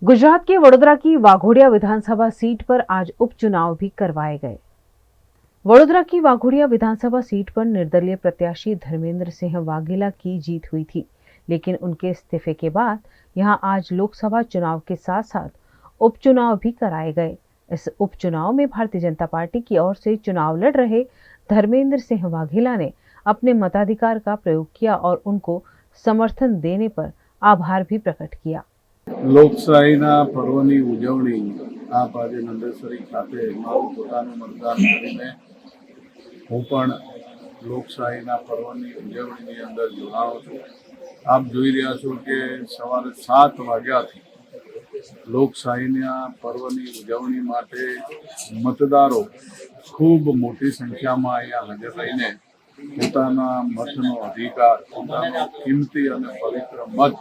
गुजरात के वडोदरा की वाघोडिया विधानसभा सीट पर आज उपचुनाव भी करवाए गए। वडोदरा की वाघोडिया विधानसभा सीट पर निर्दलीय प्रत्याशी धर्मेंद्र सिंह वाघेला की जीत हुई थी, लेकिन उनके इस्तीफे के बाद यहां आज लोकसभा चुनाव के साथ साथ उपचुनाव भी कराए गए। इस उपचुनाव में भारतीय जनता पार्टी की ओर से चुनाव लड़ रहे धर्मेंद्र सिंह वाघेला ने अपने मताधिकार का प्रयोग किया और उनको समर्थन देने पर आभार भी प्रकट किया। લોકશાહીના પર્વની ઉજવણી આપ આજે નંદેસરી ખાતે મારું પોતાનું મતદાન કરીને હું પણ લોકશાહીના પર્વની ઉજવણીની અંદર જોડાઉં છું। આપ જોઈ રહ્યા છો કે સવારે 7 વાગ્યાથી લોકશાહીના પર્વની ઉજવણી માટે મતદારો ખૂબ મોટી સંખ્યામાં અહીંયા હાજર રહીને પોતાના મતનો અધિકાર, પોતાનો કિંમતી અને પવિત્ર મત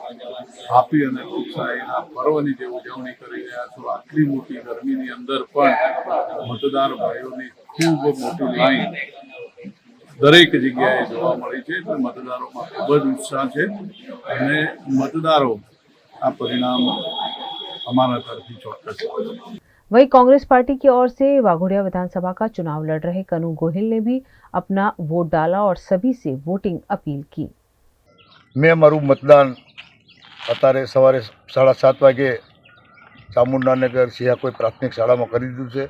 આપી અને લોકશાહીના પર્વની જે ઉજવણી કરી રહ્યા છો। આટલી મોટી ગરમીની અંદર પણ મતદાર ભાઈઓની ખૂબ મોટી લાઈન દરેક જગ્યાએ જોવા મળી છે। એટલે મતદારોમાં ખૂબ જ ઉત્સાહ છે અને મતદારો આ પરિણામ અમારા તરફથી ચોક્કસ છે। वहीं कांग्रेस पार्टी की ओर से वाघोडिया विधानसभा का चुनाव लड़ रहे कनू गोहिल ने भी अपना वोट डाला और सभी से वोटिंग अपील की। मैं मारू मतदान अतारे सवारे 7:30 वागे चामुंडानगर सिया कोई प्राथमिक शाला में कर दीधुं छे।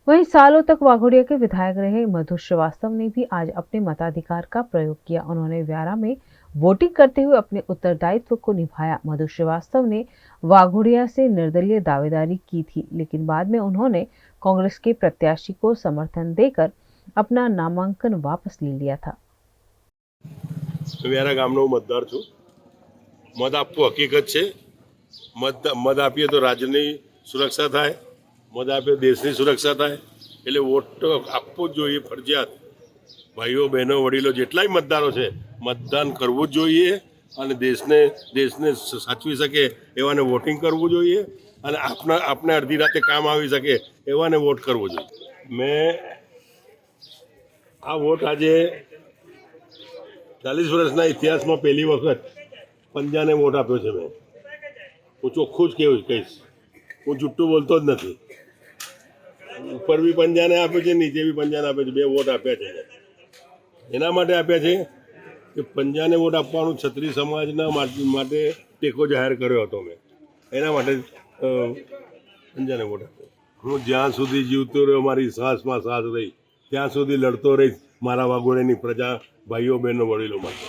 वहीं सालों तक वाघोडिया के विधायक रहे मधु श्रीवास्तव ने भी आज अपने मताधिकार का प्रयोग किया। उन्होंने व्यारा में वोटिंग करते हुए अपने उत्तरदायित्व को निभाया। मधु श्रीवास्तव ने वाघोडिया से निर्दलीय दावेदारी की थी, लेकिन बाद में उन्होंने कांग्रेस के प्रत्याशी को समर्थन देकर अपना नामांकन वापस ले लिया था। व्यारा गामनो मतदार छूं। मत आपको हकीकत है। मत आपीए तो राज्य सुरक्षा थाय, मत आपीए देश की सुरक्षा थाय। एटले वोट तो आपवो ज जोईए, फरजियात। भाईओ बहनों वडीलो जेटलाय मतदारो छे मतदान करवुं ज जोईए અને દેશને સાચવી શકે એવાને વોટિંગ કરવું જોઈએ અને આપને અડધી રાતે કામ આવી શકે એવાને વોટ કરવો જોઈએ। મેં આ વોટ આજે 40 વર્ષના ઇતિહાસમાં પહેલી વખત પંજાને વોટ આપ્યો છે। હું ચોખ્ખું જ કહીશ, હું જુઠ્ઠું બોલતો જ નથી। ઉપર બી પંજાને આપ્યો છે, નીચે બી પંજાને આપ્યો છે। 2 વોટ આપ્યા છે। એના માટે આપ્યા છે કે પંજાને વોટ આપવાનું છત્રી સમાજના માટે ટેકો જાહેર કર્યો હતો। મેં એના માટે પંજાને વોટ આપ્યો। હું જ્યાં સુધી જીવતો રહ્યો, મારી શ્વાસમાં શ્વાસ રહી ત્યાં સુધી લડતો રહીશ મારા વાઘોડિયાની પ્રજા, ભાઈઓ બહેનો વડીલો માટે।